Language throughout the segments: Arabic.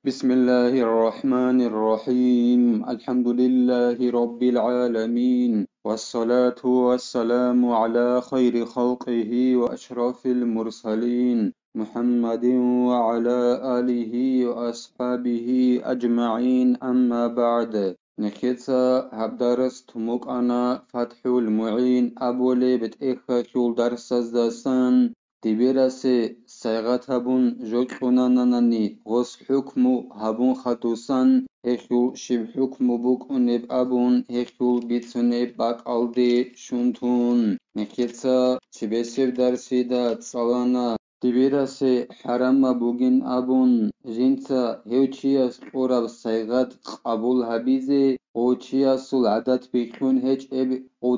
بسم الله الرحمن الرحيم الحمد لله رب العالمين والصلاة والسلام على خير خلقه وأشرف المرسلين محمد وعلى آله وأصحابه أجمعين أما بعد نخيتsa هبدرس تموك أنا فتح المعين أبو ليبت إخا شول درس داسان دبيرسي سيغت هبون جوكوناناني غس حكمو هبون خطوسان هكو شب حكمو بوك أنب أبون هكو بيتسنب باك ألدي شنتون نخيتسا تبسيب درسي دا تصالانا دبيرسي حرم بوغين أبون جنسا هيوچياس قرب سيغت قبول هبيزي اوچياسول عدد بيخون هيج اب او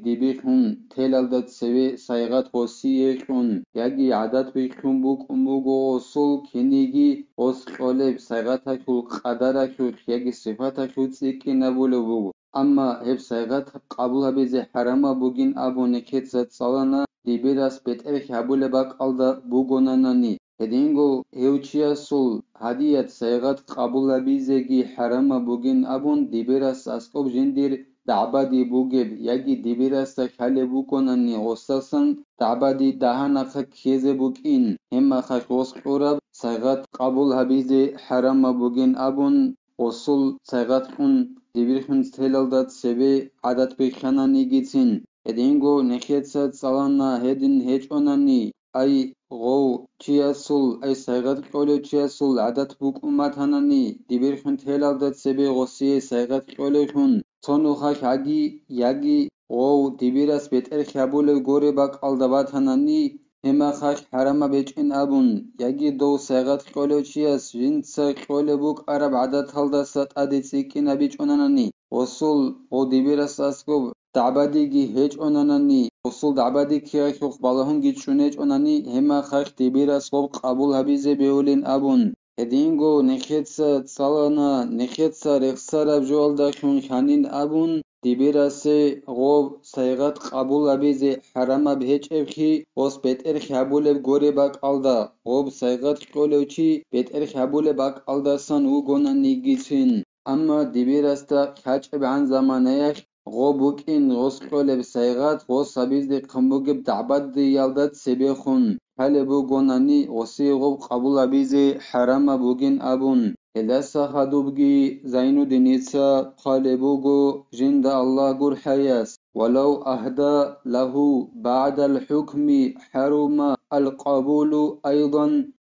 دبيخون تلالدت سوي سيغت غوسيخون ياگي عدد بيخون بوك اموغو اصول كينيگي اوس قولب سيغتاكول قدركول ياگي صفتاكول تسيكي نبولو بوغو اما هب سيغت قبول هبيزي حرم بوغين أبو نكيتزت صالنا دبيراس بيترخ هبولباك ألدا بوغوناناني هدينغو هيوچياسول هديت سيغت قبول بيزيگي حرم بوغين أبون دبيراس أسقوب جندير دعبادي بوغيب ياگي دبيراس تخالي بوكوناني غستاسن دعبادي دهانا خك خيزي بوكين هما خك غسقورب سيغت قبول بيزي حرم بوغين أبون غسول سيغت خون دبيرخون ستهلالدات سبي عدد بيخاناني گيتين هدينغو نخيتسات صلانا هدين هيج اوناني أي غو چياسول أي سيغت قولو چياسول عدد بوك أمتاناني دبيرخون تهلالدات سبي غسي سيغت قولو خون تونو خاك عدي ياگي غو دبيراس بيتر خيابولو غوري باك ألدباتاناني هما خاك حرما بيچين أبون ياگي دو سيغت قولو چياس جنسا قولو بوك عرب عدد هلدسات أدي سيكين بيچ اوناناني وصول غو دبيراس أسكوب دعباديگي هيج اوناناني وصول دعبادي كيا خوخ بالهون گيچونيج اوناني هما خاك دبيراس غو قبول هبيزي بيولين أبون هدينغو نخيتسا تصالانا نخيتسا رخصارب جوالدا خون خانين أبون دبيراسي غوب سيغت قبول هبيزي حرما بهيج ابخي غوس بيت ارخ هبولب غوري باك ألدا غوب سيغت قولوچي بيت ارخ هبولب باك ألدا سان وغوناني گيچين أما دبيراستا خاچ عن زمانيخ غوبوكين غوس قولب سيغت غوس هبيزي قنبوگب دعباد دي يالدات سبيخون حال بوغوناني غوسي غوب قبول هبيزي حرما بوغين أبون إلاسا خدوبگي زينو دينيسا قال بوغو جند الله قر حياس ولو أهدى له بعد الحكم حرم القبول أيضا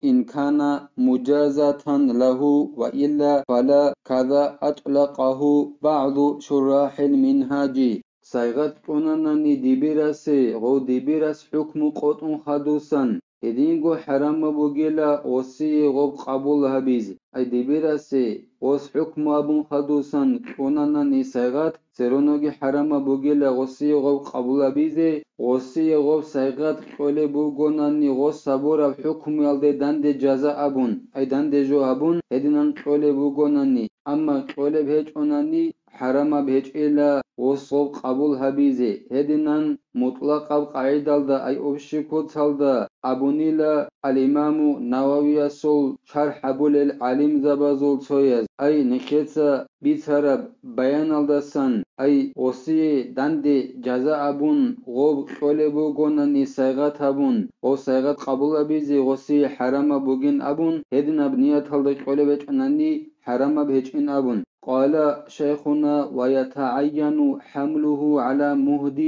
إن كان مجازة له وإلا فلا كذا أطلقه بعض شراح المنهاج سيغت قنانني دبيراسي غو دبيراس حكم قطن خدوسا هدينغو حرام بوغيلا غوسي غوب قبول هبيز أي دبيراسي غوس حكم أبون خدوسا قنانني سيغت سيرونوغي حرام بوغيلا غوسي غوب قبول هبيزي غوسي غوب سيغت قولي بوغوناني غوس صبورا حكم يالدي داندي جزاء أبون أي داندي جو أبون هدينان قولي بوغوناني أما قولي بهيج أوناني حرام بهيج إلا وصوب قبول هبيزي هدينان مطلق قاعدة أي أبشكو تالدا أبونيلا الإمام نووي سول شرح أبول العلم زبازول تويز أي نخيطة بيترب بيان الدسان أي وصي داندي جزاء أبون غوب قولي بوغوناني سيغات أبون غو سيغات قبول هبيزي وصي حرام بوغين أبون هدين أبنية هلدك قولي بيجعناني حرام بهجين أبون قال شيخنا ويتعين حمله على مهد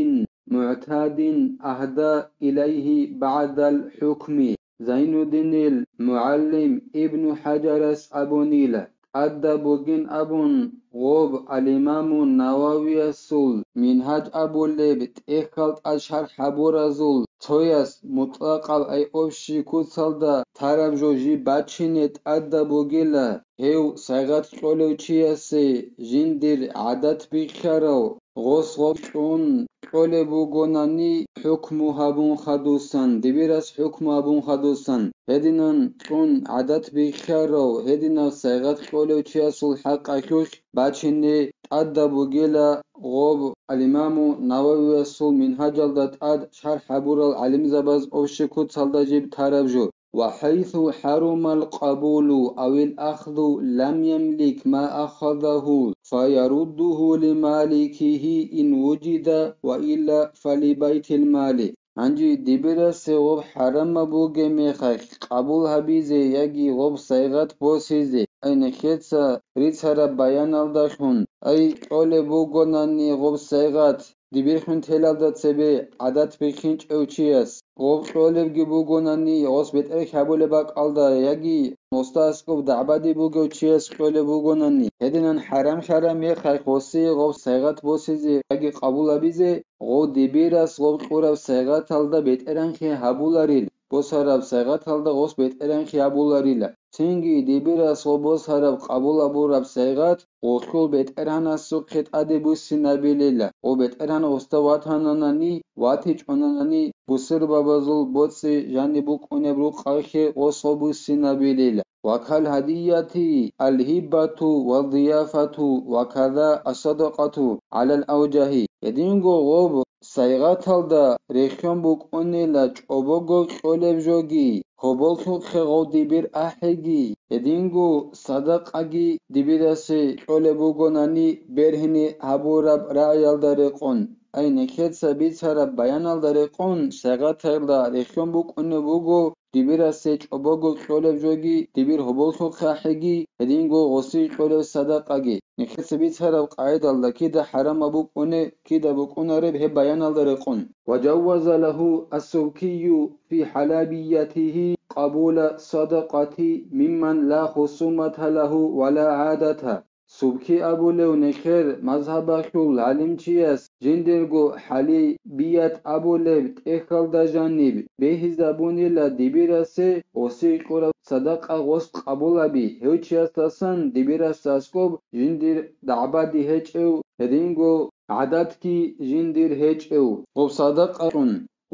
معتاد أهدى إليه بعد الحكم زين الدين المعلم ابن حجر أبونيلا أدى بوغين أبون غوب الإمام النووي السول منهج أبو ليبت إخلط أشهر حبور زول تويس مطلق أي أبشي كتلدا طرف جوجي باتشينت أدى بوغيلا هيو سيغت قولوچياسي جندير عدد بخيرو غوس غوبشون قولي بوغوناني حكم هبون خدوسان دبيراس حكم هبون خدوسان هدينان قون عدد بخيرو هدينا سيغت قولوچياسو الحق أكوش باتشيني أدى بوغيلا غوب الإمام نووي السول منهج الدات أد شرح حبور العلم زباز أوشكو تصالدا جيب طرف جو وحيث حرم القبول أو الأخذ لم يملك ما أخذه فيرده لمالكه إن وجد وإلا فلبيت المال. عنجي دبيرة سوف حرم بوغي ميخاك قبول هبيزي يجي غب سيغات بوسيزي أي نخيتسا ريتسارا بيان الدخون أي قول بوغو ناني غب سيغات دبيرخون تلالدا تسبي عدد بخينش أوچياس غب قولب جي بوغو ناني غص بيترك حبول باك ألدا يجي مستاسكوب دعبادي بوغو چياس قول بوغو ناني هدنان حرم يخاك غصي غب سيغات بوسيزي يجي قبول هبيزي غو دبيرس غب قورب سيغات الدا بيترنخي حبولاريل بوسارب سيغات الدا غص بيترنخي حبولاريل تنگي دبيرس غب بوسارب قبول أبورب سيغات غوخول بيترهن سوقت أدي بوسي نبيليلا غو بيترهن غستوات هناناني واتيج أناناني بوسر بابازول بوتسي جاني بوك أنبرو قايخي غصو بوسي نبيليلا وكال هديتي الهبة والضيافة وكذا الصدقة على الأوجه يدينغو غوب سيغاتالدا ريخيون بوك أنيلا چوبوغو قولب جوگي هوبولتو خغو ديبير أحيگي يدينغو صدقاگي ديبيراسي قولبوغو ناني برهني هبورب رأيال داريقون أي نكيتسا بيتسارب بيانال داريقون سيغاتالدا ريخيون بوك أنبوغو دبيراسي چوبوغو قولب جوگي دبير هوبولتو خاحيگي هدينغو غسي قولب صدقاگي نخيتس بيتسارب قاعد الله كده حرام بوك أني كده بوك أنرب هي بيانال داريقون وجوز له السوكي في حلابيته قبول صدقة ممن لا خصومة له ولا عادة سبكي أبو لو نخير مذهب خول علم چياس جندرگو حالي بيات أبو لب تخل دا جانب به زبوني لا دبيرسي وسي قرب صدقة غصب قبول بي هو چياس تسن دبيرس تسكوب جندر دعبا دي هج او هدينگو عدد كي جندر هج او غب صدقة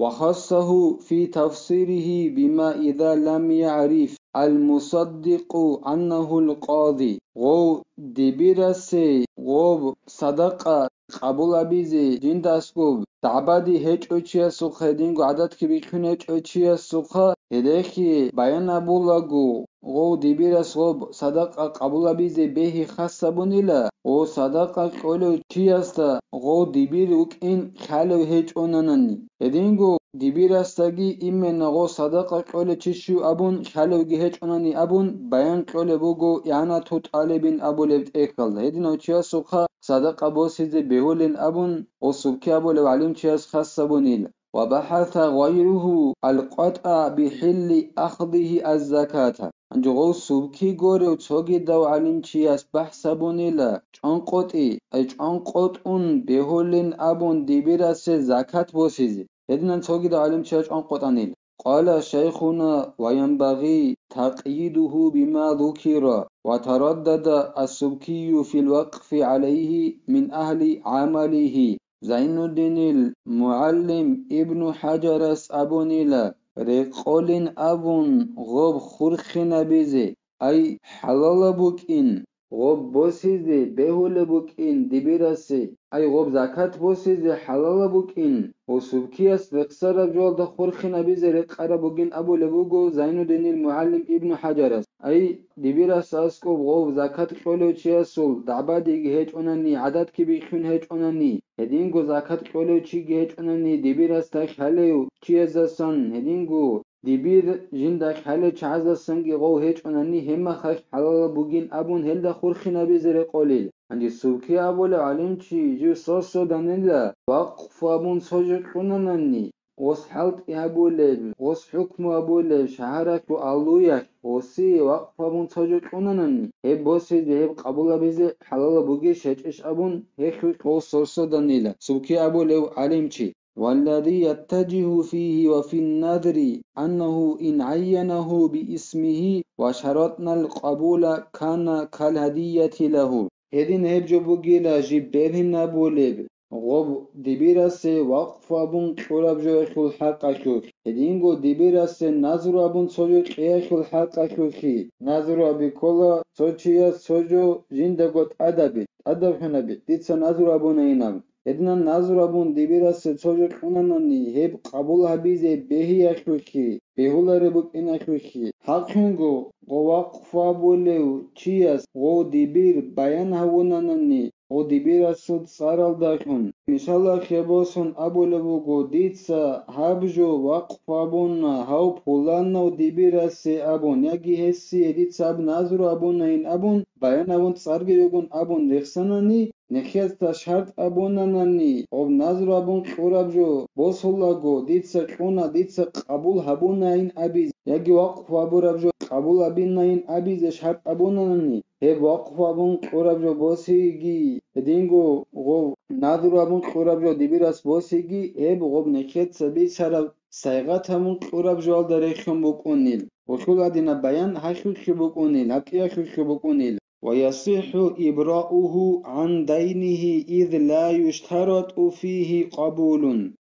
وخصه في تفسيره بما إذا لم يعرف المصدق أنه القاضي غو دبيرسي غو صدقة قبول بيزي جندسكوب تعبادي هيج اوچيا سوخه دينگو عدد كي بيكون هيج اوچيا سوخه هدخي بيان ابولاغو غو دبيرس غو صدقة قبول بيزي بيهي خاصة بونيلا غو صدقة قولو چياستا غو دبير وكين خالو هيج اوناناني هدينگو دبيرستاگي إمنا غو صدقة قولو چشيو أبون خالو جي هيج اوناني أبون بيان قولو بوغو يانا تو طالبين أبو لبت ايكال هدينو چيا سوخه صدقة بوسيزي بهولين أبون وصبكي أبو لو علم چياس خاصة بونيلا وبحث غيره القطع بحل أخذه الزكاة انجو غو سبكي غوري وچوغي دو علم چياس بحث بونيلا چانقوتي اي چانقوتون بهولين أبون دبيرس زكاة بوسيزي هدنا چوغي دو علم چياس چانقوتانيلا قال شيخنا وينبغي تقييده بما ذكر وتردد السبكي في الوقف عليه من أهل عمله زين الدين المعلم ابن حجر أبونيلا رقول أبون غب خرخنا بيزي أي حلال بوكين غب بوسيزي بهول بوكين دبيرسي أي غب زكاة بوسيزي حلال بوكين وسبكياس بقصر جول ده خرخنا بيزي رقار بوكين أبو لبوغو زين الدين المعلم ابن حجر أي دبيرس أسكو غب زكاة قولو چياسول دعبادي هيج أناني عدد كي بيخون هيج أناني هدينگو زكاة قولو چي هيج أناني دبيرس تاك حليو چيازسان هدينگو دبير جندك حلي چعزسان غو هيج أناني هما خاك حلال بوغين أبون هل ده خرخنا بيزي رقوليل عندي سوكي أبو لعلم چي جو سوسو دانيلا وقف أبون سوجق أناني غص حلط أبولب غص حكم أبولب شهرك وألويك غصي وقف أبون سوجق أناني هب بوسي هب قبول بيزي حلال بوغي شجش أبون هيك غص سوسو دانيلا سوكي أبو لو علم چي والذي يتجه فيه وفي النذر أنه إن عينه باسمه وشرطنا القبول كان كالهدية له هدين هبجو بوغيلا جبالهن نابوليب غب دبيرس وقف أبون قرب جو خل حق شوك هدينغو دبيرس نظر أبون سوجو خل حق شوكي نظر أبي كولا سوچيا سوجو جندگوت أدب هنبي ديتس نظر أبون إنام edna nazrabun dibirase çocuk unanani hep kabul habize behi yakruki behulare bu inakruki hakungo govaqfa boleu chias go dibir bayan havunanani o dibirasud saraldakun inshallah khebosun abolebugo ditsa habjo waqfabunna haw pulana o dibirase abun yagi hessi editsa ab nazru abunna in abun bayan abun sargegun abun rexsanani نخیستا شرط ابونانانی او نظر ابون خورابجو بوسولاگو دیتسا خونا دیتسا قبول هبونا این ابیز یکی وقف ابورابجو قبول ابینا این ابیز شرط ابونانانی هی وقف ابون خورابجو بوسیگی دینگو غو نظر ابون خورابجو دیبیراس بوسیگی هی بغو نخیتسا بیچارا سایغات همون خورابجو الدریخم بکنیل وشول ادینا بیان حقیقی بکنیل حقیقی بکنیل ويصح إبراؤه عن دينه إذ لا يشترط فيه قبول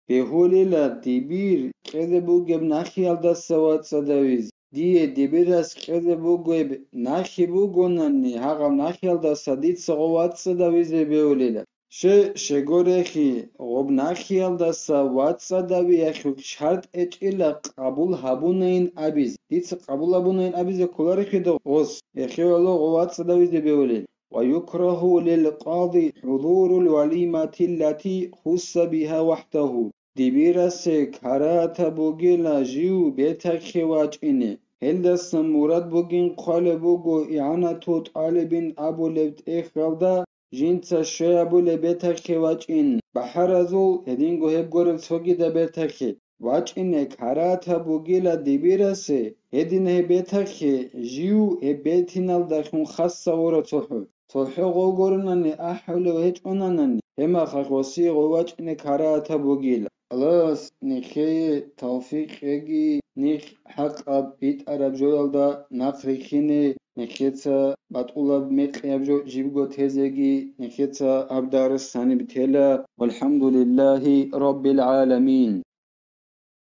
بهول لا دبير كذبو جب نخي على السواد صدويز دي دبيرس كذبو جب نخي بوغونني هاغم نخي على السديد سغوات صدويز بهوليلا شگورخي غب نخي على السواد صدوي يخو شرط إلا قبول هبونين أبيز ديتس قبول هبونين أبيز كولارخي دو غص يخي والله غوات صدويز بهوليلا ويكره للقاضي حضور الوليمة التي خص بها وحده دبيرس كرات بوغيلا جيو بيتك واجئني هلدس مراد بوغين قال بوغو إعانة طالب أبو لبت إخغالدا جينتسا شوية أبو لبيتك واجئن بحرزو هدينغو هب غورب سوغي دا بيتك واجئني كرات بوغيلا دبيرس هدين هبيتك جيو هبيتنال داخون خاصة ورا توحو توحو غوغورناني أحولو هيج أناناني هما خاقوسي غواجئني كرات بوغيلا خلاص نخي توفيق يجي نخ حق أب بيت عرب جوال دا نقريخيني نخيتسا بطولة ميقي أبجو جيبغو تيزيجي نخيتسا أبدارس ساني بتيلا والحمد لله رب العالمين